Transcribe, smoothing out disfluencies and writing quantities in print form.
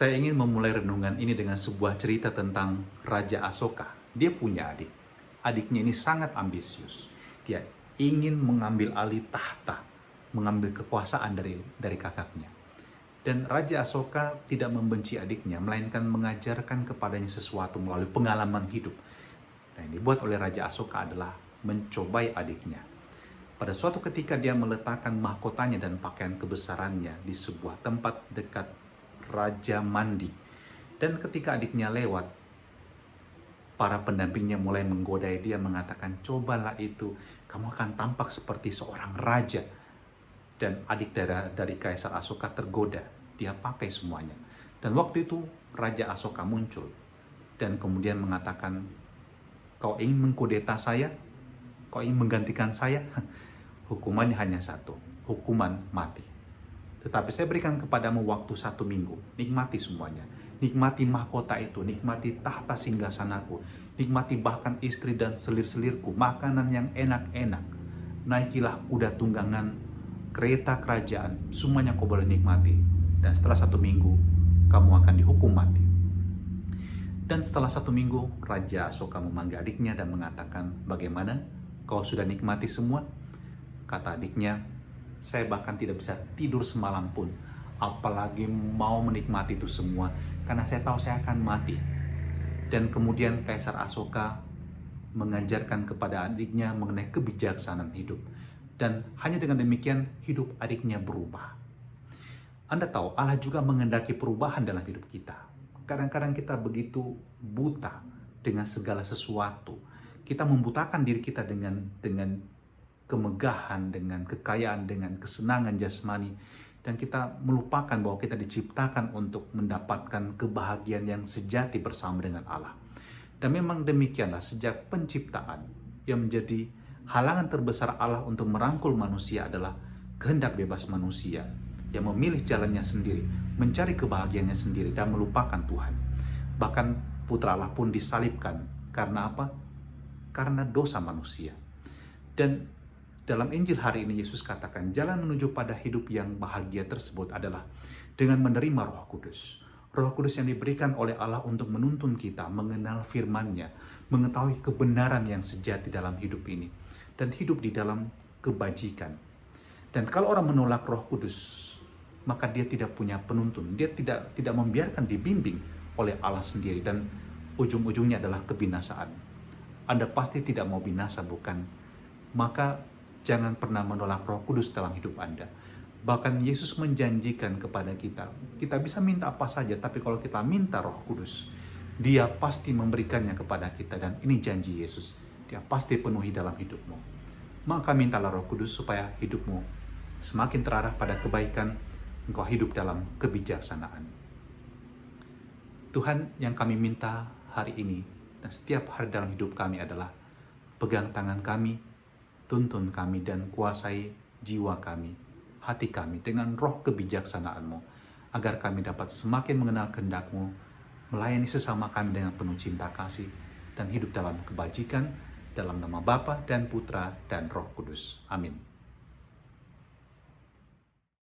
Saya ingin memulai renungan ini dengan sebuah cerita tentang Raja Asoka. Dia punya adik. Adiknya ini sangat ambisius. Dia ingin mengambil alih tahta, mengambil kekuasaan dari kakaknya. Dan Raja Asoka tidak membenci adiknya, melainkan mengajarkan kepadanya sesuatu melalui pengalaman hidup. Nah, yang dibuat oleh Raja Asoka adalah mencobai adiknya. Pada suatu ketika dia meletakkan mahkotanya dan pakaian kebesarannya di sebuah tempat dekat Raja Mandi. Dan ketika adiknya lewat, para pendampingnya mulai menggoda dia, mengatakan, cobalah itu, kamu akan tampak seperti seorang raja. Dan adik dari Kaisar Asoka tergoda, dia pakai semuanya. Dan waktu itu Raja Asoka muncul dan kemudian mengatakan, kau ingin mengkudeta saya? Kau ingin menggantikan saya? Hukumannya hanya satu, hukuman mati. Tetapi saya berikan kepadamu waktu 1 minggu. Nikmati semuanya. Nikmati mahkota itu. Nikmati tahta singgasanaku. Nikmati bahkan istri dan selir-selirku. Makanan yang enak-enak. Naikilah kuda tunggangan, kereta kerajaan. Semuanya kau boleh nikmati. Dan setelah 1 minggu, kamu akan dihukum mati. Dan setelah 1 minggu, Raja Asoka memanggil adiknya dan mengatakan, bagaimana? Kau sudah nikmati semua? Kata adiknya, saya bahkan tidak bisa tidur semalam pun, apalagi mau menikmati itu semua, karena saya tahu saya akan mati. Dan kemudian Kaisar Asoka mengajarkan kepada adiknya mengenai kebijaksanaan hidup. Dan hanya dengan demikian hidup adiknya berubah. Anda tahu, Allah juga menghendaki perubahan dalam hidup kita. Kadang-kadang kita begitu buta dengan segala sesuatu. Kita membutakan diri kita dengan kemegahan, dengan kekayaan, dengan kesenangan jasmani, dan kita melupakan bahwa kita diciptakan untuk mendapatkan kebahagiaan yang sejati bersama dengan Allah. Dan memang demikianlah sejak penciptaan, yang menjadi halangan terbesar Allah untuk merangkul manusia adalah kehendak bebas manusia yang memilih jalannya sendiri, mencari kebahagiaannya sendiri dan melupakan Tuhan. Bahkan Putra Allah pun disalibkan karena apa? Karena dosa manusia. Dan dalam Injil hari ini Yesus katakan jalan menuju pada hidup yang bahagia tersebut adalah dengan menerima Roh Kudus. Roh Kudus yang diberikan oleh Allah untuk menuntun kita mengenal firman-Nya, mengetahui kebenaran yang sejati dalam hidup ini, dan hidup di dalam kebajikan. Dan kalau orang menolak Roh Kudus, maka dia tidak punya penuntun. Dia tidak membiarkan dibimbing oleh Allah sendiri, dan ujung-ujungnya adalah kebinasaan. Anda pasti tidak mau binasa, bukan? Maka jangan pernah menolak Roh Kudus dalam hidup Anda. Bahkan Yesus menjanjikan kepada kita, kita bisa minta apa saja, tapi kalau kita minta Roh Kudus, Dia pasti memberikannya kepada kita. Dan ini janji Yesus, Dia pasti penuhi dalam hidupmu. Maka mintalah Roh Kudus supaya hidupmu semakin terarah pada kebaikan, engkau hidup dalam kebijaksanaan. Tuhan, yang kami minta hari ini dan setiap hari dalam hidup kami adalah pegang tangan kami, tuntun kami dan kuasai jiwa kami, hati kami dengan roh kebijaksanaan-Mu, agar kami dapat semakin mengenal kehendak-Mu, melayani sesama kami dengan penuh cinta kasih, dan hidup dalam kebajikan, dalam nama Bapa dan Putra dan Roh Kudus. Amin.